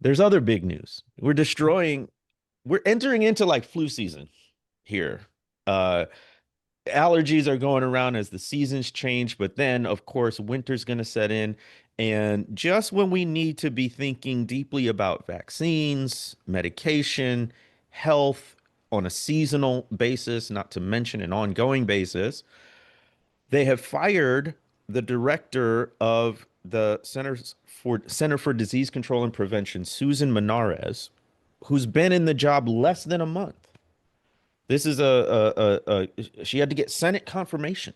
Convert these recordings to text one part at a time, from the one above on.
There's other big news. We're entering into like flu season here. Uh, Allergies are going around as the seasons change, but then, of course, winter's going to set in. And just when we need to be thinking deeply about vaccines, medication, health on a seasonal basis, not to mention an ongoing basis, they have fired the director of the Center for Disease Control and Prevention, Susan Monarez, who's been in the job less than a month. This is she had to get Senate confirmation,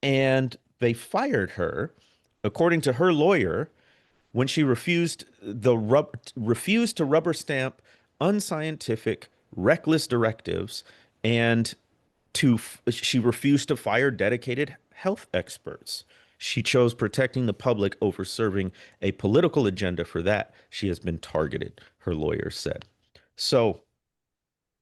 and they fired her, according to her lawyer, when she refused to rubber stamp unscientific, reckless directives, and she refused to fire dedicated health experts. She chose protecting the public over serving a political agenda. For that, she has been targeted, her lawyer said. So,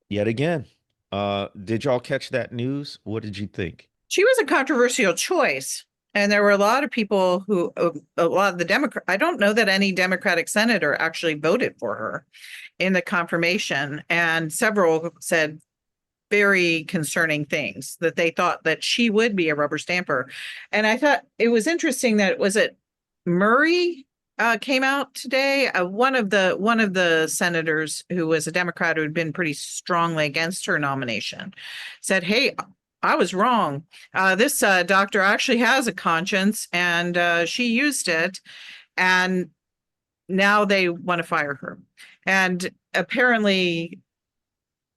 yet again, did y'all catch that news? What did you think? She was a controversial choice. And there were a lot of people who, a lot of the Democrat, I don't know that any Democratic senator actually voted for her in the confirmation. And several said very concerning things, that they thought that she would be a rubber stamper. And I thought it was interesting that, was it Murray came out today? One of the senators who was a Democrat who had been pretty strongly against her nomination said, "Hey, I was wrong. This doctor actually has a conscience, and she used it, and now they want to fire her." And apparently,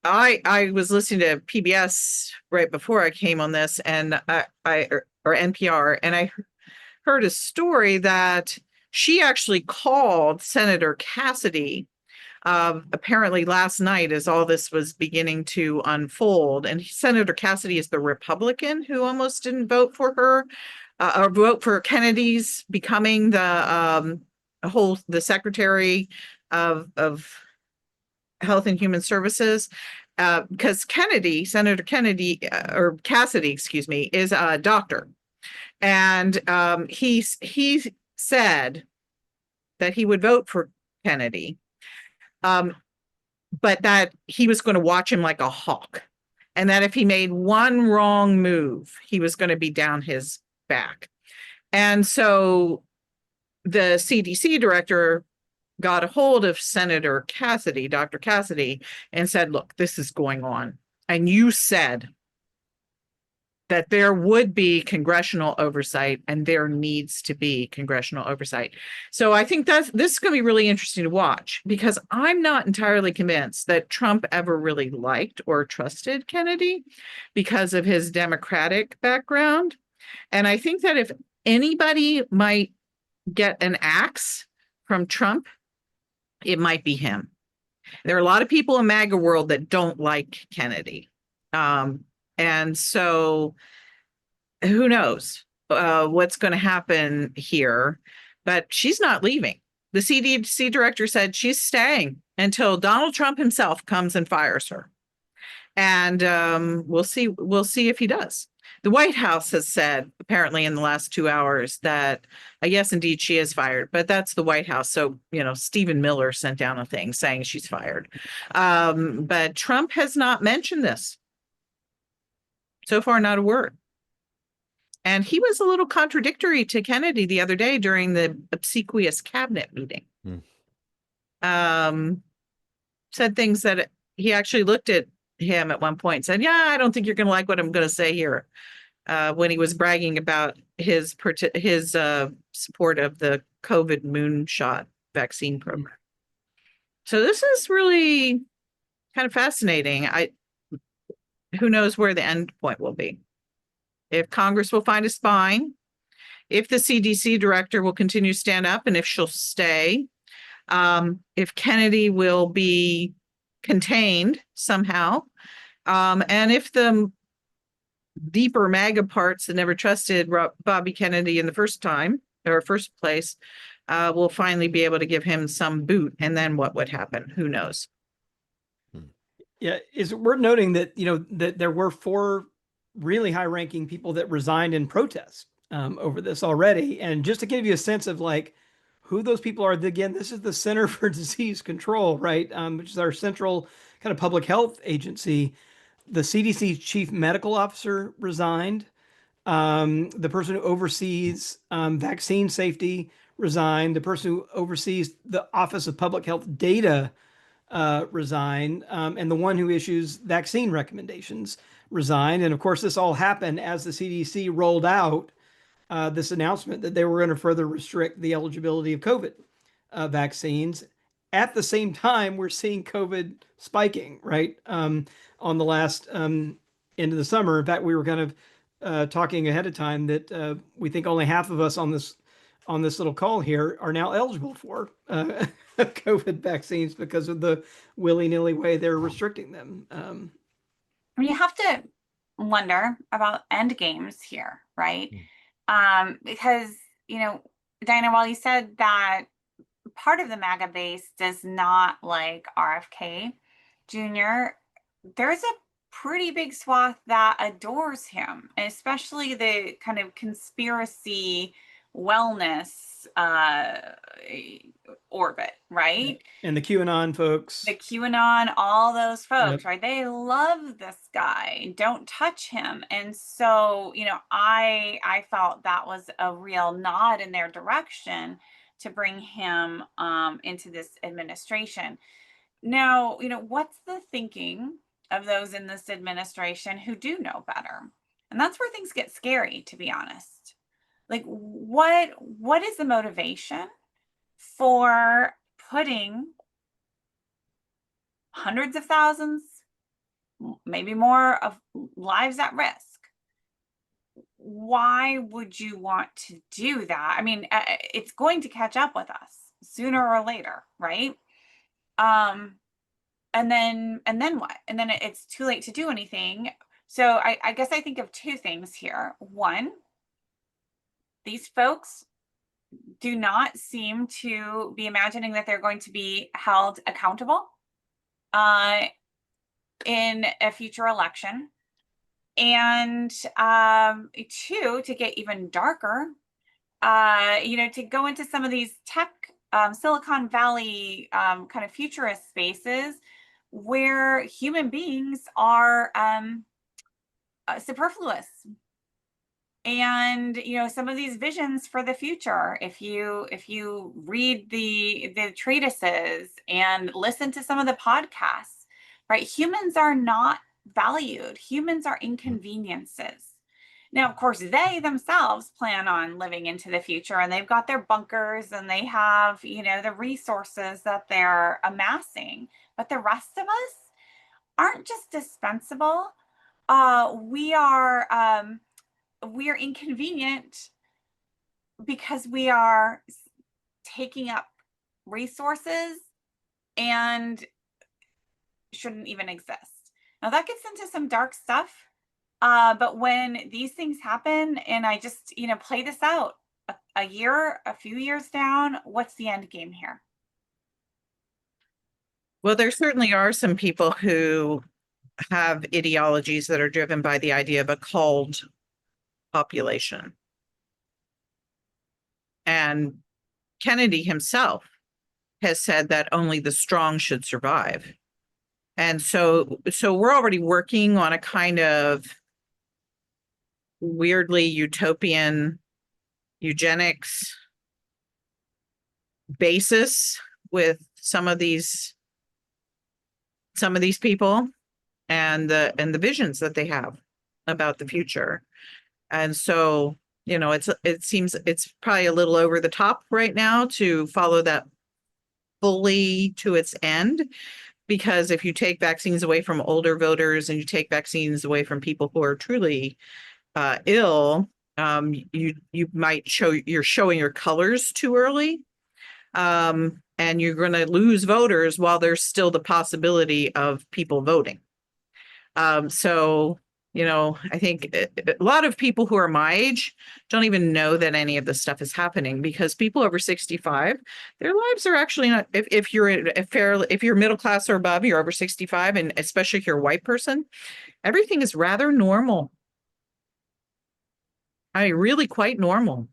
I was listening to PBS right before I came on this, and or NPR, and I heard a story that she actually called Senator Cassidy apparently last night, as all this was beginning to unfold. And Senator Cassidy is the Republican who almost didn't vote for her or vote for Kennedy's becoming the Secretary of Health and Human Services. Because Senator Kennedy, or Cassidy, excuse me, is a doctor. And he said that he would vote for Kennedy, but that he was going to watch him like a hawk, and that if he made one wrong move, he was going to be down his back. And so the CDC director got a hold of Senator Cassidy, Dr. Cassidy, and said, "Look, this is going on. And you said that there would be congressional oversight, and there needs to be congressional oversight." So I think this is going to be really interesting to watch, because I'm not entirely convinced that Trump ever really liked or trusted Kennedy because of his Democratic background. And I think that if anybody might get an axe from Trump, it might be him. There are a lot of people in MAGA world that don't like Kennedy. And so who knows what's going to happen here, but she's not leaving. The CDC director said she's staying until Donald Trump himself comes and fires her. And we'll see if he does. The White House has said, apparently in the last 2 hours, that yes, indeed, she is fired, but that's the White House. So, Stephen Miller sent down a thing saying she's fired. But Trump has not mentioned this. So far, not a word. And he was a little contradictory to Kennedy the other day during the obsequious cabinet meeting. Said things that he actually looked at him at one point and said, "Yeah, I don't think you're going to like what I'm going to say here," when he was bragging about his support of the COVID moonshot vaccine program. So this is really kind of fascinating. Who knows where the end point will be? If Congress will find a spine, if the CDC director will continue to stand up, and if she'll stay, if Kennedy will be contained somehow, and if the deeper MAGA parts that never trusted Bobby Kennedy in the first place will finally be able to give him some boot, and then what would happen? Who knows? Yeah, it's worth noting that that there were 4 really high-ranking people that resigned in protest over this already, and just to give you a sense of like Who those people are, again, this is the Center for Disease Control, right? Which is our central kind of public health agency. The CDC chief medical officer resigned. The person who oversees vaccine safety resigned. The person who oversees the Office of Public Health Data resigned. And the one who issues vaccine recommendations resigned. And of course, this all happened as the CDC rolled out this announcement that they were going to further restrict the eligibility of COVID vaccines. At the same time, we're seeing COVID spiking, right? On the last end of the summer. In fact, we were kind of talking ahead of time that we think only half of us on this little call here are now eligible for COVID vaccines because of the willy-nilly way they're restricting them. You have to wonder about end games here, right? Because, you know, Diana, while you said that part of the MAGA base does not like RFK Jr., there's a pretty big swath that adores him, especially the kind of conspiracy wellness orbit, right? And the QAnon folks. The QAnon, all those folks, Yep. right? They love this guy. Don't touch him. And so, you know, I felt that was a real nod in their direction to bring him into this administration. Now, you know, what's the thinking of those in this administration who do know better? And that's where things get scary, to be honest. Like, what is the motivation for putting hundreds of thousands, maybe more, of lives at risk? Why would you want to do that? I mean, it's going to catch up with us sooner or later, right? And then what? And then it's too late to do anything. So I guess I think of two things here. One, these folks do not seem to be imagining that they're going to be held accountable in a future election. And two, to get even darker, you know, to go into some of these tech Silicon Valley kind of futurist spaces where human beings are superfluous. And, you know, some of these visions for the future, if you read the treatises and listen to some of the podcasts, right? Humans are not valued. Humans are inconveniences. Now, of course, they themselves plan on living into the future, and they've got their bunkers and they have, you know, the resources that they're amassing. But the rest of us aren't just dispensable. We are inconvenient because we are taking up resources and shouldn't even exist. Now that gets into some dark stuff. But when these things happen, and I just, you know, play this out a year, a few years down, what's the end game here? Well, there certainly are some people who have ideologies that are driven by the idea of a culled population. And Kennedy himself has said that only the strong should survive. And so we're already working on a kind of weirdly utopian eugenics basis with some of these people and the visions that they have about the future. And so, you know, it seems it's probably a little over the top right now to follow that fully to its end, because if you take vaccines away from older voters and you take vaccines away from people who are truly ill, you might you're showing your colors too early, and you're going to lose voters while there's still the possibility of people voting. So, you know, I think a lot of people who are my age don't even know that any of this stuff is happening, because people over 65, their lives are actually not, if you're middle class or above, you're over 65, and especially if you're a white person, everything is rather normal. I mean, really quite normal.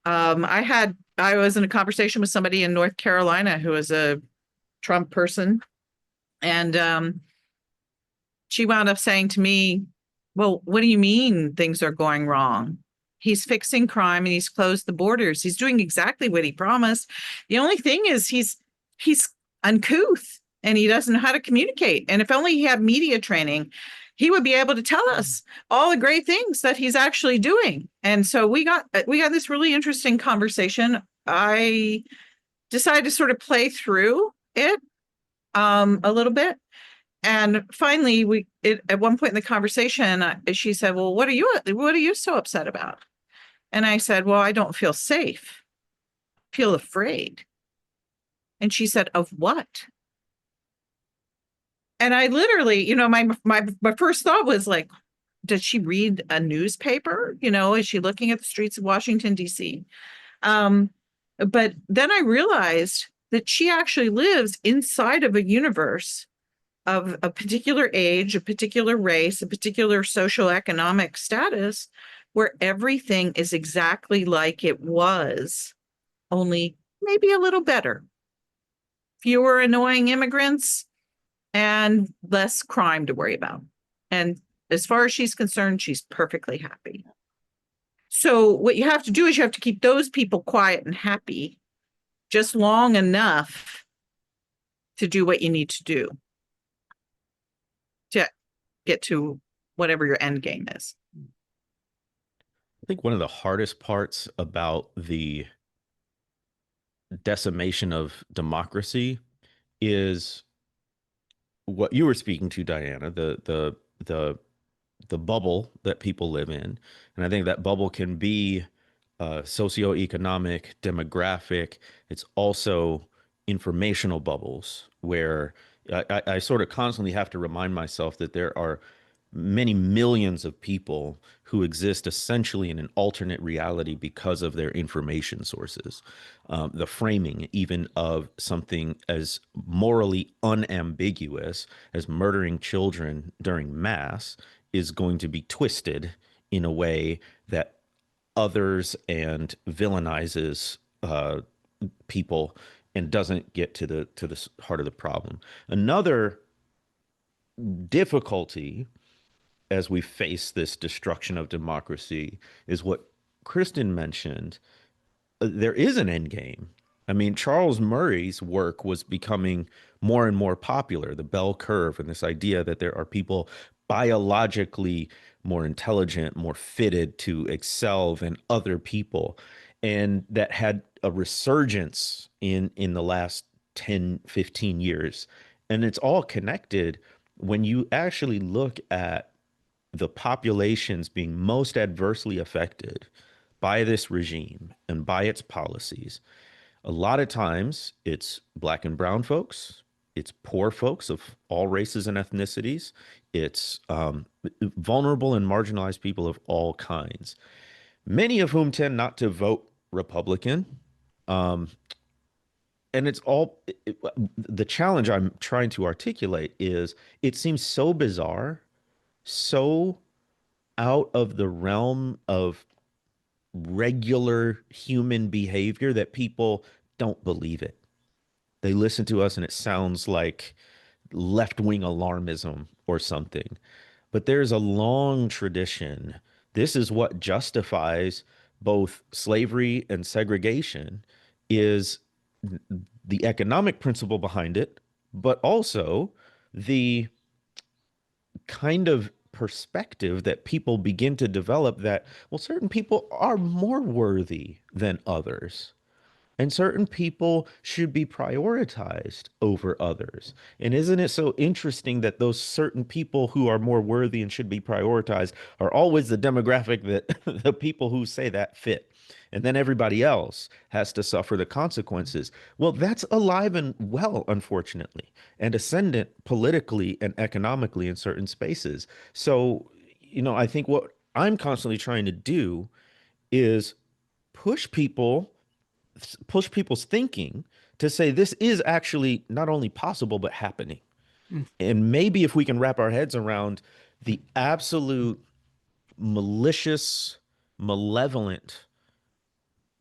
I had I was in a conversation with somebody in North Carolina who is a Trump person, and she wound up saying to me, well, what do you mean things are going wrong? He's fixing crime and he's closed the borders. He's doing exactly what he promised. The only thing is he's uncouth and he doesn't know how to communicate. And if only he had media training, he would be able to tell us all the great things that he's actually doing. And so we got this really interesting conversation. I decided to sort of play through it a little bit. And finally, at one point in the conversation, she said, well, what are you so upset about? And I said, well, I don't feel safe, feel afraid. And she said, of what? And I literally, my first thought was like, does she read a newspaper? Is she looking at the streets of Washington, D.C.? But then I realized that she actually lives inside of a universe of a particular age, a particular race, a particular socioeconomic status, where everything is exactly like it was, only maybe a little better. Fewer annoying immigrants and less crime to worry about. And as far as she's concerned, she's perfectly happy. So what you have to do is you have to keep those people quiet and happy just long enough to do what you need to do to get to whatever your end game is. I think one of the hardest parts about the decimation of democracy is what you were speaking to, Diana, the bubble that people live in. And I think that bubble can be socioeconomic, demographic. It's also informational bubbles where I sort of constantly have to remind myself that there are many millions of people who exist essentially in an alternate reality because of their information sources. The framing, even of something as morally unambiguous as murdering children during mass, is going to be twisted in a way that others and villainizes people and doesn't get to the heart of the problem. Another difficulty as we face this destruction of democracy is what Kristen mentioned. There is an end game. I mean, Charles Murray's work was becoming more and more popular, the bell curve, and this idea that there are people biologically more intelligent, more fitted to excel than other people. And that had a resurgence in the last 10, 15 years. And it's all connected when you actually look at the populations being most adversely affected by this regime and by its policies. A lot of times it's Black and brown folks, it's poor folks of all races and ethnicities, it's vulnerable and marginalized people of all kinds, many of whom tend not to vote Republican. And it's all the challenge I'm trying to articulate is it seems so bizarre, so out of the realm of regular human behavior that people don't believe it. They listen to us and it sounds like left-wing alarmism or something. But there's a long tradition. This is what justifies both slavery and segregation is the economic principle behind it, but also the kind of perspective that people begin to develop that, well, certain people are more worthy than others. And certain people should be prioritized over others. And isn't it so interesting that those certain people who are more worthy and should be prioritized are always the demographic that the people who say that fit? And then everybody else has to suffer the consequences. Well, that's alive and well, unfortunately, and ascendant politically and economically in certain spaces. So, I think what I'm constantly trying to do is push people push people's thinking to say this is actually not only possible but happening. And maybe if we can wrap our heads around the absolute malicious, malevolent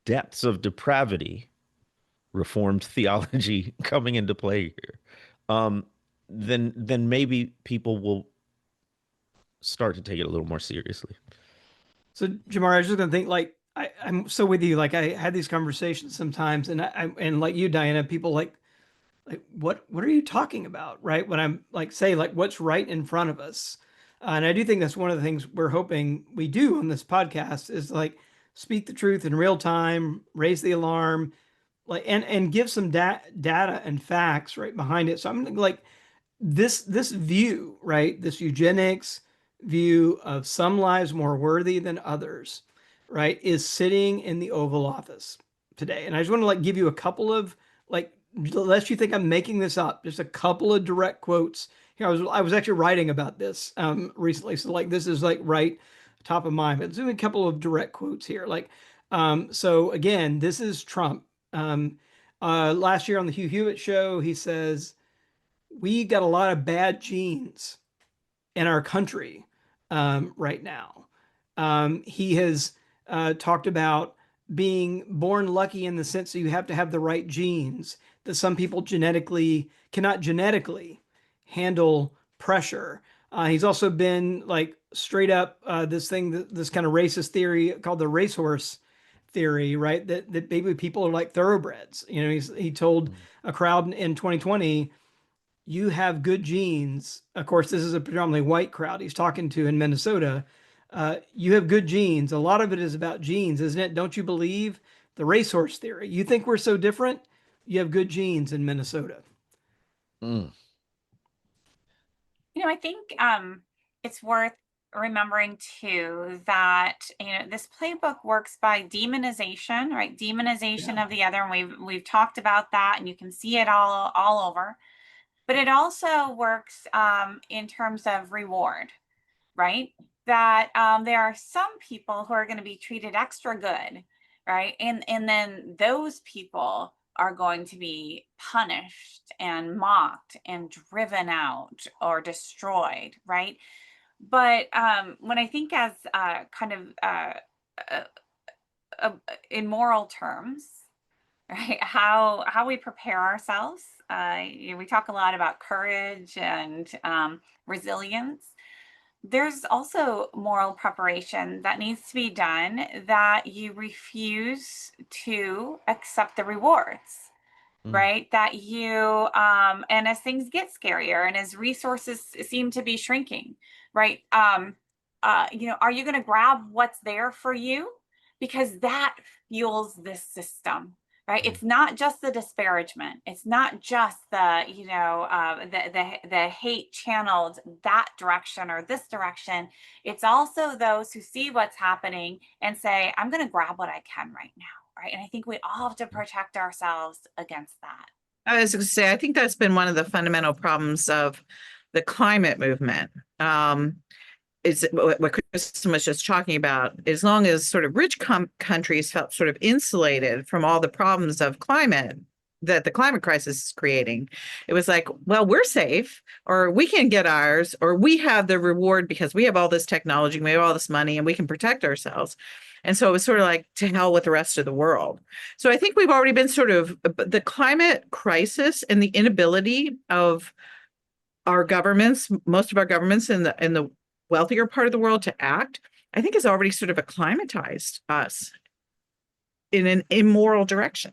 depths of depravity, Reformed theology coming into play here, then maybe people will start to take it a little more seriously. So Jamar, I was just gonna think like I'm so with you. Like I had these conversations sometimes, and and like you, Diana, people like what are you talking about, right? When I'm like say like what's right in front of us, and I do think that's one of the things we're hoping we do on this podcast is like speak the truth in real time, raise the alarm, like and give some data and facts right behind it. So I'm like this view, right? This eugenics view of some lives more worthy than others, right, is sitting in the Oval Office today. And I just want to like give you a couple of like, unless you think I'm making this up, just a couple of direct quotes. Here, I was actually writing about this recently, so like this is like right top of mind. But doing a couple of direct quotes here, like so again, this is Trump. Last year on the Hugh Hewitt show, he says we got a lot of bad genes in our country right now. He has talked about being born lucky in the sense that you have to have the right genes, that some people cannot genetically handle pressure. He's also been like straight up this kind of racist theory called the racehorse theory, right? That maybe people are like thoroughbreds. You know, he told a crowd in 2020, you have good genes. Of course, this is a predominantly white crowd he's talking to in Minnesota. You have good genes. A lot of it is about genes, isn't it? Don't you believe the racehorse theory? You think we're so different? You have good genes in Minnesota. Mm. I think it's worth remembering too that this playbook works by demonization, right? Demonization of the other, and we've talked about that, and you can see it all over. But it also works in terms of reward, right? That there are some people who are going to be treated extra good, right? And then those people are going to be punished and mocked and driven out or destroyed, right? But when I think as kind of in moral terms, right, how we prepare ourselves, we talk a lot about courage and resilience. There's also moral preparation that needs to be done, that you refuse to accept the rewards, right? That you, and as things get scarier and as resources seem to be shrinking, right? Are you going to grab what's there for you? Because that fuels this system, right? It's not just the disparagement. It's not just the hate channeled that direction or this direction. It's also those who see what's happening and say, I'm going to grab what I can right now. Right. And I think we all have to protect ourselves against that. I was going to say, I think that's been one of the fundamental problems of the climate movement. Is what Kristen was just talking about. As long as sort of rich countries felt sort of insulated from all the problems of climate that the climate crisis is creating, it was like, well, we're safe, or we can get ours, or we have the reward because we have all this technology, we have all this money, and we can protect ourselves. And so it was sort of like, to hell with the rest of the world. So I think we've already been sort of the climate crisis and the inability of our governments, most of our governments in the wealthier part of the world to act, I think has already sort of acclimatized us in an immoral direction.